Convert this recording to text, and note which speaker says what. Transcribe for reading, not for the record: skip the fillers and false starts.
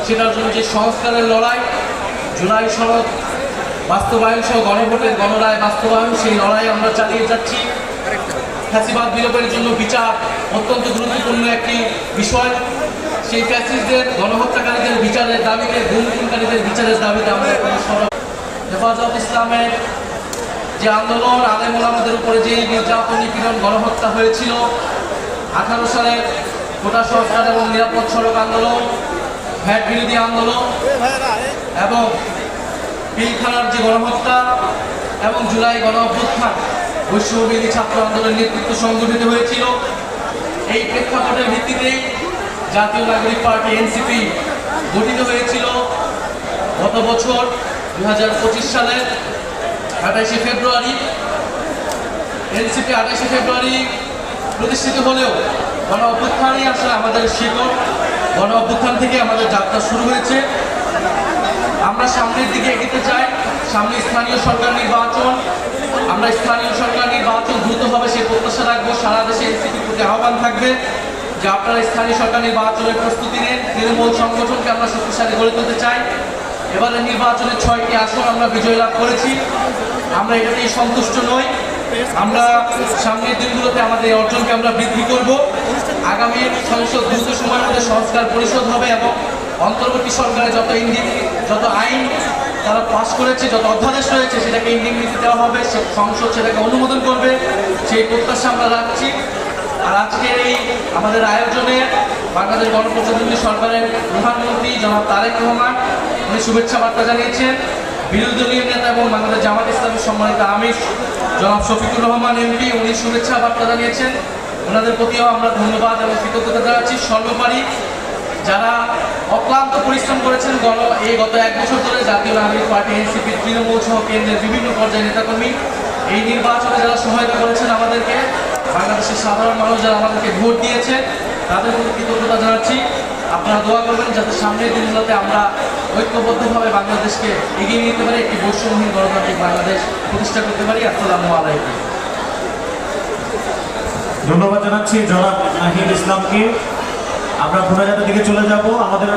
Speaker 1: সেটার জন্য যে সংস্কারের লড়াই, জুলাই সনদ বাস্তবায়ন সহ গণভোটের গণরায় বাস্তবায়ন, সেই লড়াই আমরা চালিয়ে যাচ্ছি। ফ্যাসিবাদ বিলোপের জন্য বিচার অত্যন্ত গুরুত্বপূর্ণ একটি বিষয়। সেই ফ্যাসিস্টদের, গণহত্যাকারীদের বিচারের দাবিতে, গুমখুনকারীদের বিচারের দাবিতে আমরা হেফাজত ইসলামের যে আন্দোলন, আলেম ওলামাদের উপরে যে নির্যাতন, নিপীড়ন, গণহত্যা হয়েছিল 18 সালে কোটা সংস্কার এবং নিরাপদ সড়ক আন্দোলন, ভ্যাট বিরোধী আন্দোলন এবং পিলখানার যে গণহত্যা এবং জুলাই গণ অভ্যুত্থান, বৈষম্যবিরোধী ছাত্র আন্দোলনের নেতৃত্ব সংগঠিত হয়েছিল। এই প্রেক্ষাপটের ভিত্তিতেই জাতীয় নাগরিক পার্টি এনসিপি গঠিত হয়েছিল গত বছর 2025 সালের 28শে ফেব্রুয়ারি। এনসিপি 28শে ফেব্রুয়ারি প্রতিষ্ঠিত হলেও গণ অভ্যুত্থানই আসলে আমাদের শিকড়। গণ অভ্যুত্থান থেকে আমাদের যাত্রা শুরু হয়েছে। আমরা সামনের দিকে এগিয়ে চাই। সামনে স্থানীয় সরকার নির্বাচন, আমরা স্থানীয় সরকার নির্বাচন দ্রুত হবে সেই প্রত্যাশা রাখবো। সারা দেশে এনসিপির প্রতি আহ্বান থাকবে যে আপনারা স্থানীয় সরকার নির্বাচনের প্রস্তুতি নেন। তৃণমূল সংগঠনকে আমরা শক্তিশালী গড়ে তুলতে চাই। এবারে নির্বাচনে 6টি আসন আমরা বিজয় লাভ করেছি। আমরা এটাতেই সন্তুষ্ট নই। আমরা সামনের দিনগুলোতে আমাদের এই অর্জনকে আমরা বৃদ্ধি করব। আগামী সংসদ দ্রুত সময়ের মধ্যে সংস্কার পরিষদ হবে এবং অন্তর্বর্তী সরকারের যত আইন তারা পাশ করেছে, যত অধ্যাদেশ রয়েছে, সেটাকে ইন্ডিমনিটি দেওয়া হবে, সে সংসদ সেটাকে অনুমোদন করবে, সেই প্রত্যাশা আমরা রাখছি। আর আজকের এই আমাদের আয়োজনে বাংলাদেশ গণপ্রজাতন্ত্রী সরকারের প্রধানমন্ত্রী জনাব তারেক রহমান উনি শুভেচ্ছা বার্তা জানিয়েছেন। বিরোধী দলীয় নেতা এবং বাংলাদেশ জামাত ইসলামের সম্মানিত আমির জনাব শফিকুর রহমান এমপি উনি শুভেচ্ছা বার্তা জানিয়েছেন। ওনাদের প্রতিও আমরা ধন্যবাদ এবং কৃতজ্ঞতা জানাচ্ছি। সর্বোপরি যারা অক্লান্ত পরিশ্রম করেছেন গত 1 বছর ধরে জাতীয় নাগরিক পার্টি এনসিপি, তৃণমূল সহ কেন্দ্রের বিভিন্ন পর্যায়ে নেতাকর্মী এই নির্বাচনে যারা সহায়তা করেছেন আমাদেরকে, বাংলাদেশের সাধারণ মানুষ যারা আমাদেরকে ভোট দিয়েছে, তাদের প্রতি কৃতজ্ঞতা জানাচ্ছি। আপনারা দোয়া করবেন যাতে সামনের দিনগুলোতে আমরা ঐক্যবদ্ধভাবে বাংলাদেশকে এগিয়ে নিতে পারি, একটি বৈষম্যহীন গণতান্ত্রিক বাংলাদেশ প্রতিষ্ঠা করতে পারি। আসসালামু আলাইকুম।
Speaker 2: ধন্যবাদ জানাচ্ছি জনাব নাহিদ ইসলামকে। আমরা ঘোড়াঘাটের দিকে চলে যাব। আমাদের